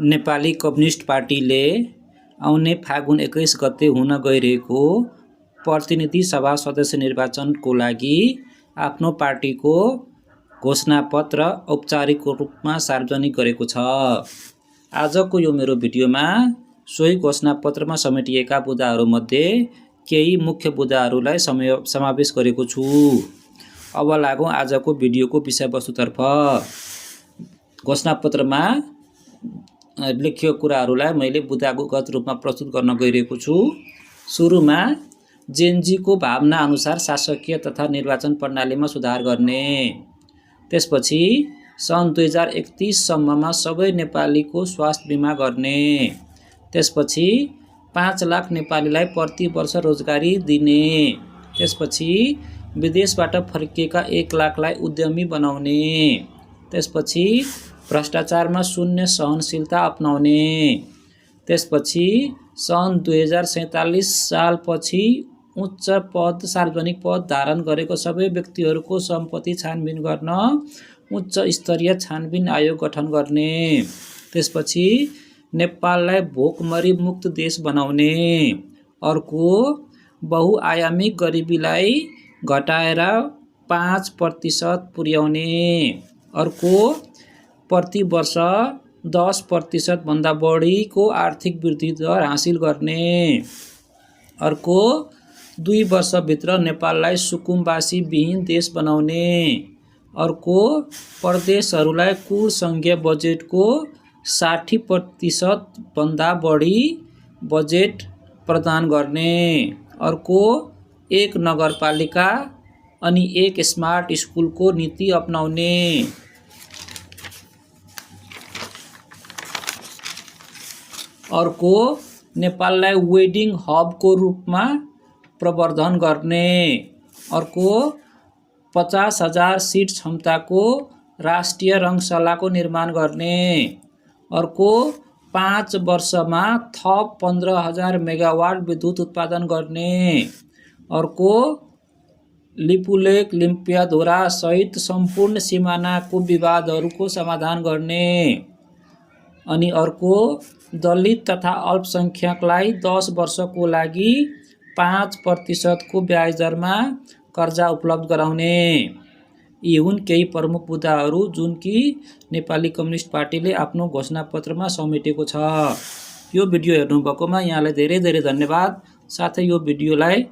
Nepali communist पार्टीले आउने फागुन 21 गते हुन गइरहेको प्रतिनिधि सभा सदस्य निर्वाचनको लागि आफ्नो पार्टीको घोषणापत्र औपचारिक रूपमा सार्वजनिक गरेको छ। आजको यो मेरो भिडियोमा सोही घोषणापत्रमा समेटिएका बुँदाहरूमध्ये केही मुख्य बुँदाहरूलाई समावेश गरेको छु। अब लागौँ आजको भिडियोको विषयवस्तुतर्फ। घोषणापत्रमा लेखिएको कुराहरूलाई मैले बुँदागत रूपमा प्रस्तुत गर्न गइरहेको छु। सुरुमा जेनजीको भावना अनुसार शासकीय तथा निर्वाचन प्रणालीमा सुधार गर्ने, त्यसपछि सन् 2031 सम्ममा सबै नेपालीको स्वास्थ्य बिमा गर्ने, त्यसपछि 5 लाख नेपालीलाई प्रति वर्ष रोजगारी दिने, त्यसपछि विदेशबाट फर्किएका 1 लाखलाई उद्यमी बनाउने, त्यसपछि भ्रष्टाचारमा शून्य सहनशीलता अपनाउने, त्यसपछि सन् 2047 सालपछि उच्च पद सार्वजनिक पद धारण गरेको सबै व्यक्तिहरूको सम्पत्ति छानबिन गर्न उच्च स्तरीय छानबिन आयोग गठन गर्ने, त्यसपछि नेपाललाई भोकमरी मुक्त देश बनाउने, अर्को बहुआयामिक गरिबीलाई घटाएर 5% पुर्याउने, अर्को प्रति वर्ष 10% भन्दा बढीको आर्थिक वृद्धि दर हासिल गर्ने, अर्को 2 वर्षभित्र नेपाललाई सुकुम्बासी विहीन देश बनाउने, अर्को प्रदेशहरूलाई कुल सङ्घीय बजेटको 60% भन्दा बढी बजेट प्रदान गर्ने, अर्को 1 नगरपालिका अनि 1 स्मार्ट स्कुलको नीति अपनाउने, अर्को नेपाललाई वेडिङ हबको रूपमा प्रवर्धन गर्ने, अर्को 50,000 सिट क्षमताको राष्ट्रिय रङ्गशालाको निर्माण गर्ने, अर्को 5 वर्षमा थप 15,000 मेगावाट विद्युत उत्पादन गर्ने, अर्को लिपुलेक लिम्पियाधुरा सहित सम्पूर्ण सिमानाको विवादहरूको समाधान गर्ने, अनि अर्को दलित तथा अल्पसङ्ख्यकलाई 10 वर्षको लागि 5% को ब्याज दरमा कर्जा उपलब्ध गराउने। यी हुन् केही प्रमुख बुँदाहरू जुन कि नेपाली कम्युनिस्ट पार्टीले आफ्नो घोषणापत्रमा समेटेको छ। यो भिडियो हेर्नुभएकोमा यहाँलाई धेरै धेरै धन्यवाद। साथै यो भिडियोलाई